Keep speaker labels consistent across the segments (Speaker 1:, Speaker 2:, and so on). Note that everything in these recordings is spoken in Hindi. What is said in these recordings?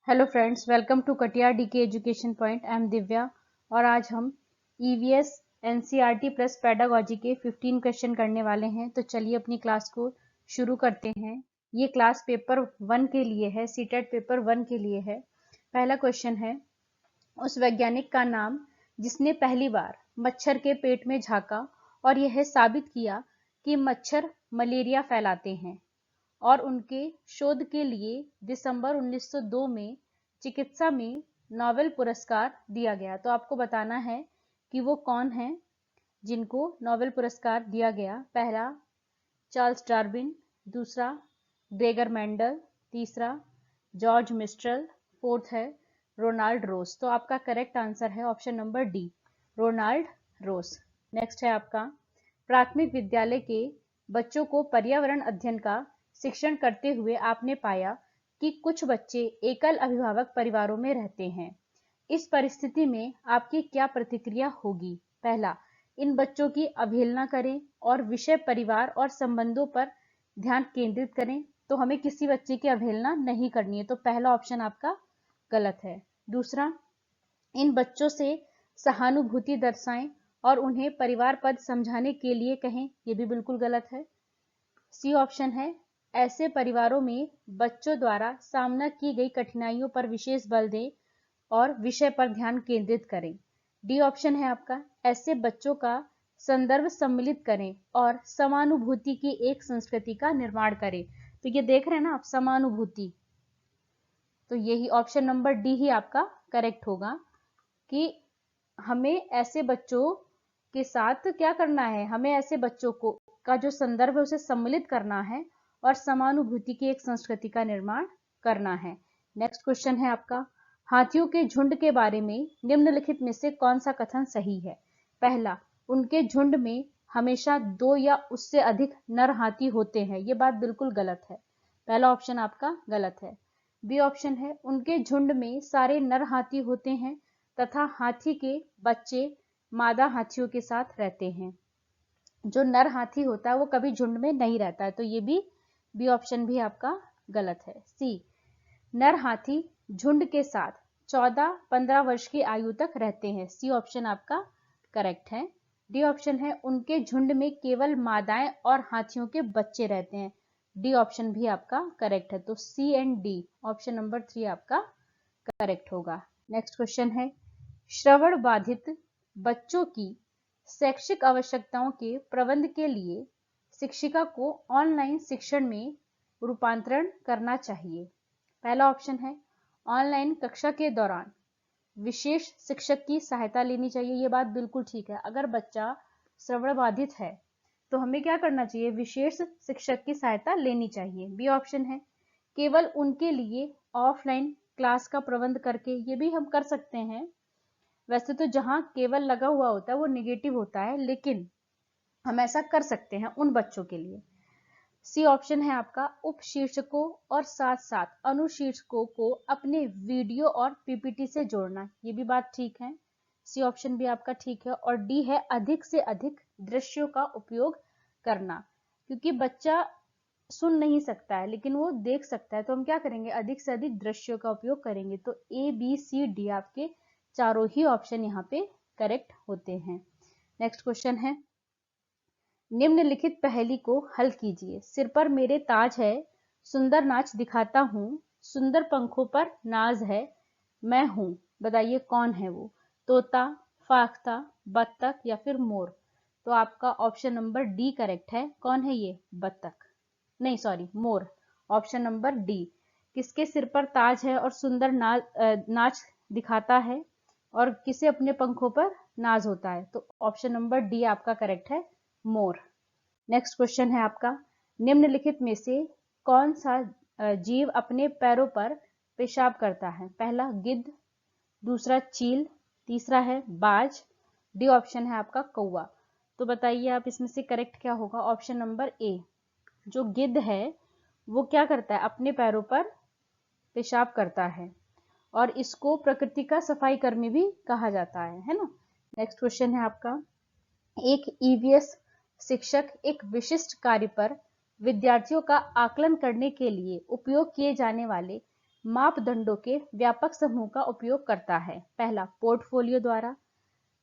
Speaker 1: Hello friends, welcome to Katiyar DK education point. I am Divya और आज हम ईवीएस एनसीईआरटी प्लस पेडागोजी के 15 क्वेश्चन करने वाले हैं। तो चलिए अपनी क्लास को शुरू करते हैं। ये क्लास पेपर 1 के लिए है, सीटेट पेपर 1 के लिए है। पहला क्वेश्चन है, उस वैज्ञानिक का नाम जिसने पहली बार मच्छर के पेट में झांका और यह साबित किया कि मच्छर मलेरिया फैलाते हैं, और उनके शोध के लिए दिसंबर 1902 में चिकित्सा में नोबेल पुरस्कार दिया गया। तो आपको बताना है कि वो कौन है जिनको नोबेल पुरस्कार दिया गया। पहला चार्ल्स डार्विन, दूसरा ग्रेगर मेंडल, तीसरा जॉर्ज मिस्ट्रल, फोर्थ है रोनाल्ड रोस। तो आपका करेक्ट आंसर है ऑप्शन नंबर डी, रोनाल्ड रोस। नेक्स्ट है आपका, प्राथमिक विद्यालय के बच्चों को पर्यावरण अध्ययन का शिक्षण करते हुए आपने पाया कि कुछ बच्चे एकल अभिभावक परिवारों में रहते हैं। इस परिस्थिति में आपकी क्या प्रतिक्रिया होगी? पहला, इन बच्चों की अवहेलना करें और विषय परिवार और संबंधों पर ध्यान केंद्रित करें। तो हमें किसी बच्चे की अवहेलना नहीं करनी है, तो पहला ऑप्शन आपका गलत है। दूसरा, इन बच्चों से सहानुभूति दर्शाएं और उन्हें परिवार पद समझाने के लिए कहें। यह भी बिल्कुल गलत है। सी ऑप्शन है, ऐसे परिवारों में बच्चों द्वारा सामना की गई कठिनाइयों पर विशेष बल दें और विषय पर ध्यान केंद्रित करें। डी ऑप्शन है आपका, ऐसे बच्चों का संदर्भ सम्मिलित करें और समानुभूति की एक संस्कृति का निर्माण करें। तो ये देख रहे हैं ना आप, समानुभूति। तो यही ऑप्शन नंबर डी ही आपका करेक्ट होगा कि हमें ऐसे बच्चों के साथ क्या करना है, हमें ऐसे बच्चों को का जो संदर्भ है उसे सम्मिलित करना है और समानुभूति की एक संस्कृति का निर्माण करना है। नेक्स्ट क्वेश्चन है आपका, हाथियों के झुंड के बारे में निम्नलिखित में से कौन सा कथन सही है? पहला, उनके झुंड में हमेशा 2 या उससे अधिक नर हाथी होते हैं। यह बात बिल्कुल गलत है, पहला ऑप्शन आपका गलत है। बी ऑप्शन है, उनके झुंड में सारे नर हाथी होते हैं तथा हाथी के बच्चे मादा हाथियों के साथ रहते हैं। जो नर हाथी होता है वो कभी झुंड में नहीं रहता है। तो ये भी बी ऑप्शन भी आपका गलत है। सी, नर हाथी झुंड के साथ 14-15 वर्ष की आयु तक रहते हैं। सी ऑप्शन आपका करेक्ट है। डी ऑप्शन है, उनके झुंड में केवल मादाएं और हाथियों के बच्चे रहते हैं। डी ऑप्शन भी आपका करेक्ट है। तो सी एंड डी, ऑप्शन नंबर 3 आपका करेक्ट होगा। नेक्स्ट क्वेश्चन है, श्रवण बाधित बच्चों की शैक्षिक आवश्यकताओं के प्रबंध के लिए शिक्षिका को ऑनलाइन शिक्षण में रूपांतरण करना चाहिए। पहला ऑप्शन है, ऑनलाइन कक्षा के दौरान विशेष शिक्षक की सहायता लेनी चाहिए। यह बात बिल्कुल ठीक है। अगर बच्चा श्रवण बाधित है तो हमें क्या करना चाहिए, विशेष शिक्षक की सहायता लेनी चाहिए। बी ऑप्शन है, केवल उनके लिए ऑफलाइन क्लास का प्रबंध करके। ये भी हम कर सकते हैं। वैसे तो जहां केवल लगा हुआ होता है वो निगेटिव होता है, लेकिन हम ऐसा कर सकते हैं उन बच्चों के लिए। सी ऑप्शन है आपका, उपशीर्षकों और साथ साथ अनुशीर्षकों को अपने वीडियो और पीपीटी से जोड़ना। ये भी बात ठीक है। सी ऑप्शन भी आपका ठीक है। और डी है, अधिक से अधिक दृश्यों का उपयोग करना, क्योंकि बच्चा सुन नहीं सकता है लेकिन वो देख सकता है। तो हम क्या करेंगे, अधिक से अधिक दृश्यों का उपयोग करेंगे। तो ए बी सी डी आपके चारों ही ऑप्शन यहाँ पे करेक्ट होते हैं। नेक्स्ट क्वेश्चन है, निम्नलिखित पहेली को हल कीजिए। सिर पर मेरे ताज है, सुंदर नाच दिखाता हूँ, सुंदर पंखों पर नाज है, मैं हूँ, बताइए कौन है वो? तोता, फाख्ता, बत्तख या फिर मोर? तो आपका ऑप्शन नंबर डी करेक्ट है। कौन है ये? बत्तख, नहीं सॉरी, मोर। Option number D. किसके सिर पर ताज है और सुंदर नाच दिखाता है और किसे अपने पंखों पर नाज होता है? तो ऑप्शन नंबर डी आपका करेक्ट है, मोर। नेक्स्ट क्वेश्चन है आपका, निम्नलिखित में से कौन सा जीव अपने पैरों पर पेशाब करता है? पहला गिद्ध, दूसरा चील, तीसरा है बाज, डी ऑप्शन है आपका कौवा। तो बताइए आप इसमें से करेक्ट क्या होगा? ऑप्शन नंबर ए, जो गिद्ध है वो क्या करता है, अपने पैरों पर पेशाब करता है और इसको प्रकृति का सफाई कर्मी भी कहा जाता है ना। नेक्स्ट क्वेश्चन है आपका, एक ईवीएस शिक्षक एक विशिष्ट कार्य पर विद्यार्थियों का आकलन करने के लिए उपयोग किए जाने वाले मापदंडों के व्यापक समूह का उपयोग करता है? पहला, पोर्टफोलियो द्वारा,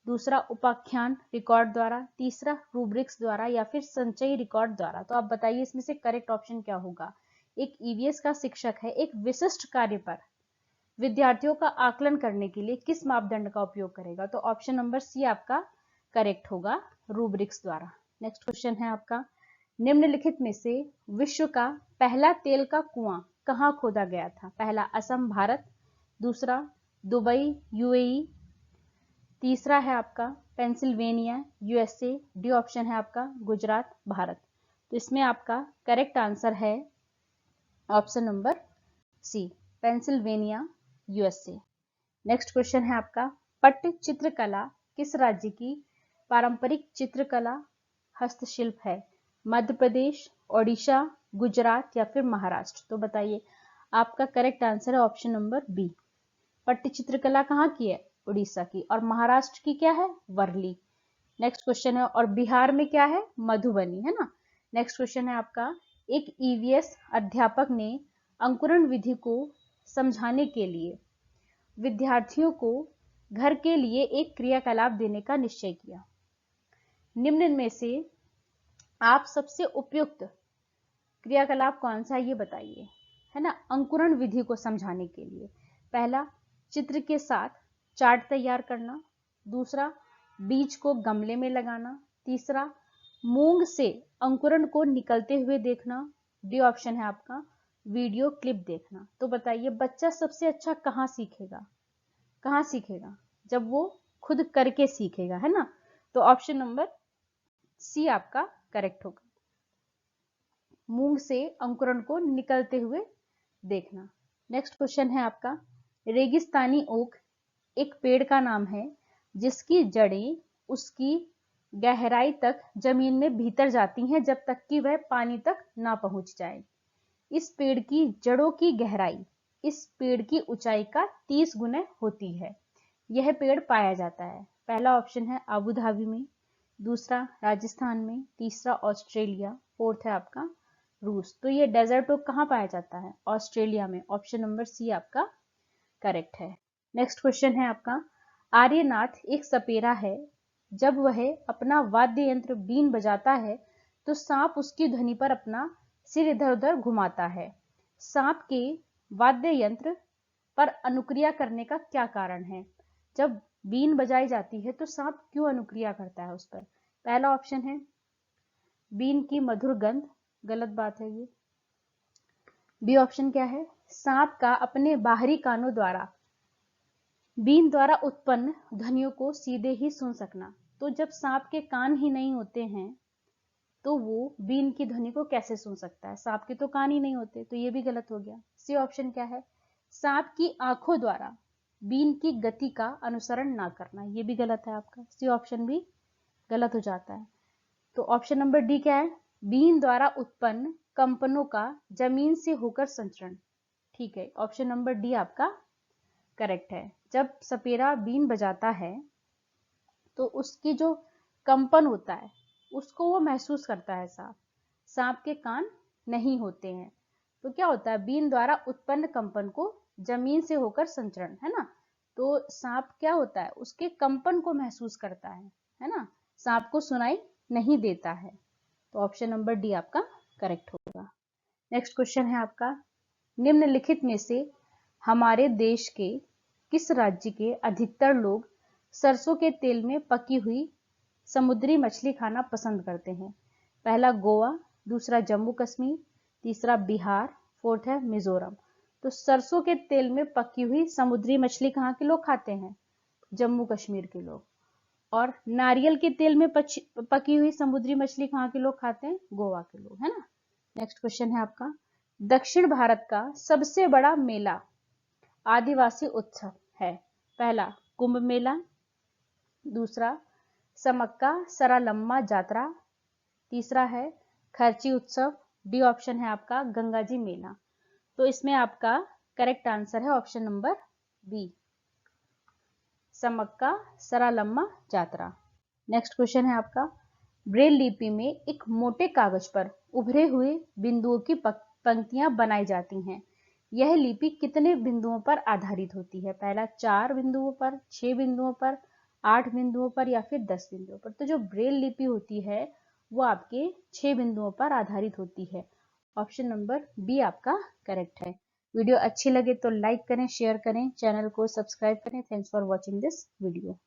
Speaker 1: दूसरा उपाख्यान रिकॉर्ड द्वारा, तीसरा रूब्रिक्स द्वारा, या फिर संचयी रिकॉर्ड द्वारा। तो आप बताइए इसमें से करेक्ट ऑप्शन क्या होगा? एक ईवीएस का शिक्षक है एक विशिष्ट कार्य पर विद्यार्थियों का आकलन करने के लिए किस मापदंड का उपयोग करेगा? तो ऑप्शन नंबर सी आपका करेक्ट होगा, रूब्रिक्स द्वारा। नेक्स्ट क्वेश्चन है आपका, निम्नलिखित में से विश्व का पहला तेल का कुआं कहाँ खोदा गया था? पहला, असम भारत, दूसरा दुबई यूएई, तीसरा है आपका पेंसिल्वेनिया यूएसए, डी ऑप्शन है आपका गुजरात भारत। तो इसमें आपका करेक्ट आंसर है option number C, Pennsylvania USA. Next question है आपका, पट्ट चित्रकला किस राज्य की पारंपरिक चित्रकला हस्तशिल्प है? मध्य प्रदेश, ओडिशा, गुजरात या फिर महाराष्ट्र? तो बताइए, आपका करेक्ट आंसर है ऑप्शन नंबर बी, पट्ट चित्रकला कहाँ की है? उड़ीसा की। और महाराष्ट्र की क्या है? वर्ली। नेक्स्ट क्वेश्चन है, और बिहार में क्या है? मधुबनी, है ना। नेक्स्ट क्वेश्चन है आपका, एक ईवीएस अध्यापक ने अंकुरण विधि को समझाने के लिए विद्यार्थियों को घर के लिए एक क्रियाकलाप देने का निश्चय किया। निम्न में से आप सबसे उपयुक्त क्रियाकलाप कौन सा है ये बताइए, है ना, अंकुरण विधि को समझाने के लिए। पहला, चित्र के साथ चार्ट तैयार करना, दूसरा बीज को गमले में लगाना, तीसरा मूंग से अंकुरण को निकलते हुए देखना, डी ऑप्शन है आपका वीडियो क्लिप देखना। तो बताइए, बच्चा सबसे अच्छा कहाँ सीखेगा? कहाँ सीखेगा? जब वो खुद करके सीखेगा, है ना। तो ऑप्शन नंबर सी आपका करेक्ट होगा, मूंग से अंकुरण को निकलते हुए देखना। नेक्स्ट क्वेश्चन है आपका, रेगिस्तानी ओक एक पेड़ का नाम है जिसकी जड़ें उसकी गहराई तक जमीन में भीतर जाती हैं जब तक कि वह पानी तक ना पहुंच जाए। इस पेड़ की जड़ों की गहराई इस पेड़ की ऊंचाई का 30 गुना होती है। यह पेड़ पाया जाता है? पहला ऑप्शन है अबू धाबी में, दूसरा राजस्थान में, तीसरा ऑस्ट्रेलिया, फोर्थ है आपका रूस। तो ये डेजर्ट ओक कहाँ पाया जाता है? ऑस्ट्रेलिया में। ऑप्शन नंबर सी आपका करेक्ट है। नेक्स्ट क्वेश्चन है आपका, आर्यनाथ एक सपेरा है। जब वह अपना वाद्य यंत्र बीन बजाता है तो सांप उसकी ध्वनि पर अपना सिर इधर उधर घुमाता है। सांप के वाद्य यंत्र पर अनुक्रिया करने का क्या कारण है? जब बीन बजाई जाती है तो सांप क्यों अनुक्रिया करता है उस पर? पहला ऑप्शन है बीन की मधुर गंध, गलत बात है ये। बी ऑप्शन क्या है? सांप का अपने बाहरी कानों द्वारा बीन द्वारा उत्पन्न ध्वनियों को सीधे ही सुन सकना। तो जब सांप के कान ही नहीं होते हैं तो वो बीन की ध्वनि को कैसे सुन सकता है? सांप के तो कान ही नहीं होते, तो ये भी गलत हो गया। सी ऑप्शन क्या है? सांप की आंखों द्वारा बीन की गति का अनुसरण ना करना, ये भी गलत है आपका। सी ऑप्शन भी गलत हो जाता है। तो ऑप्शन नंबर डी क्या है? बीन द्वारा उत्पन्न कंपनों का जमीन से होकर संचरण। ठीक है, ऑप्शन नंबर डी आपका करेक्ट है। जब सपेरा बीन बजाता है तो उसकी जो कंपन होता है उसको वो महसूस करता है सांप। सांप के कान नहीं होते हैं, तो क्या होता है? बीन द्वारा उत्पन्न कंपन को जमीन से होकर संचरण, है ना। तो सांप क्या होता है? उसके कंपन को महसूस करता है ना, सांप को सुनाई नहीं देता है। तो ऑप्शन नंबर डी आपका करेक्ट होगा। नेक्स्ट क्वेश्चन है आपका, निम्नलिखित में से हमारे देश के किस राज्य के अधिकतर लोग सरसों के तेल में पकी हुई समुद्री मछली खाना पसंद करते हैं? पहला गोवा, दूसरा जम्मू कश्मीर, तीसरा बिहार, फोर्थ है मिजोरम। तो सरसों के तेल में पकी हुई समुद्री मछली कहाँ के लोग खाते हैं? जम्मू कश्मीर के लोग। और नारियल के तेल में पकी हुई समुद्री मछली कहाँ के लोग खाते हैं? गोवा के लोग, है ना। नेक्स्ट क्वेश्चन है आपका, दक्षिण भारत का सबसे बड़ा मेला आदिवासी उत्सव है? पहला कुंभ मेला, दूसरा समक्का सरालम्मा जात्रा, तीसरा है खर्ची उत्सव, डी ऑप्शन है आपका गंगाजी मेला। तो इसमें आपका करेक्ट आंसर है ऑप्शन नंबर बी, समक्का सरालम्मा जात्रा। नेक्स्ट क्वेश्चन है आपका, ब्रेल लिपि में एक मोटे कागज पर उभरे हुए बिंदुओं की पंक्तियां बनाई जाती हैं। यह लिपि कितने बिंदुओं पर आधारित होती है? पहला 4 बिंदुओं पर, 6 बिंदुओं पर, 8 बिंदुओं पर या फिर 10 बिंदुओं पर। तो जो ब्रेल लिपि होती है वो आपके 6 बिंदुओं पर आधारित होती है। ऑप्शन नंबर बी आपका करेक्ट है। वीडियो अच्छी लगे तो लाइक करें, शेयर करें, चैनल को सब्सक्राइब करें। Thanks for watching this video.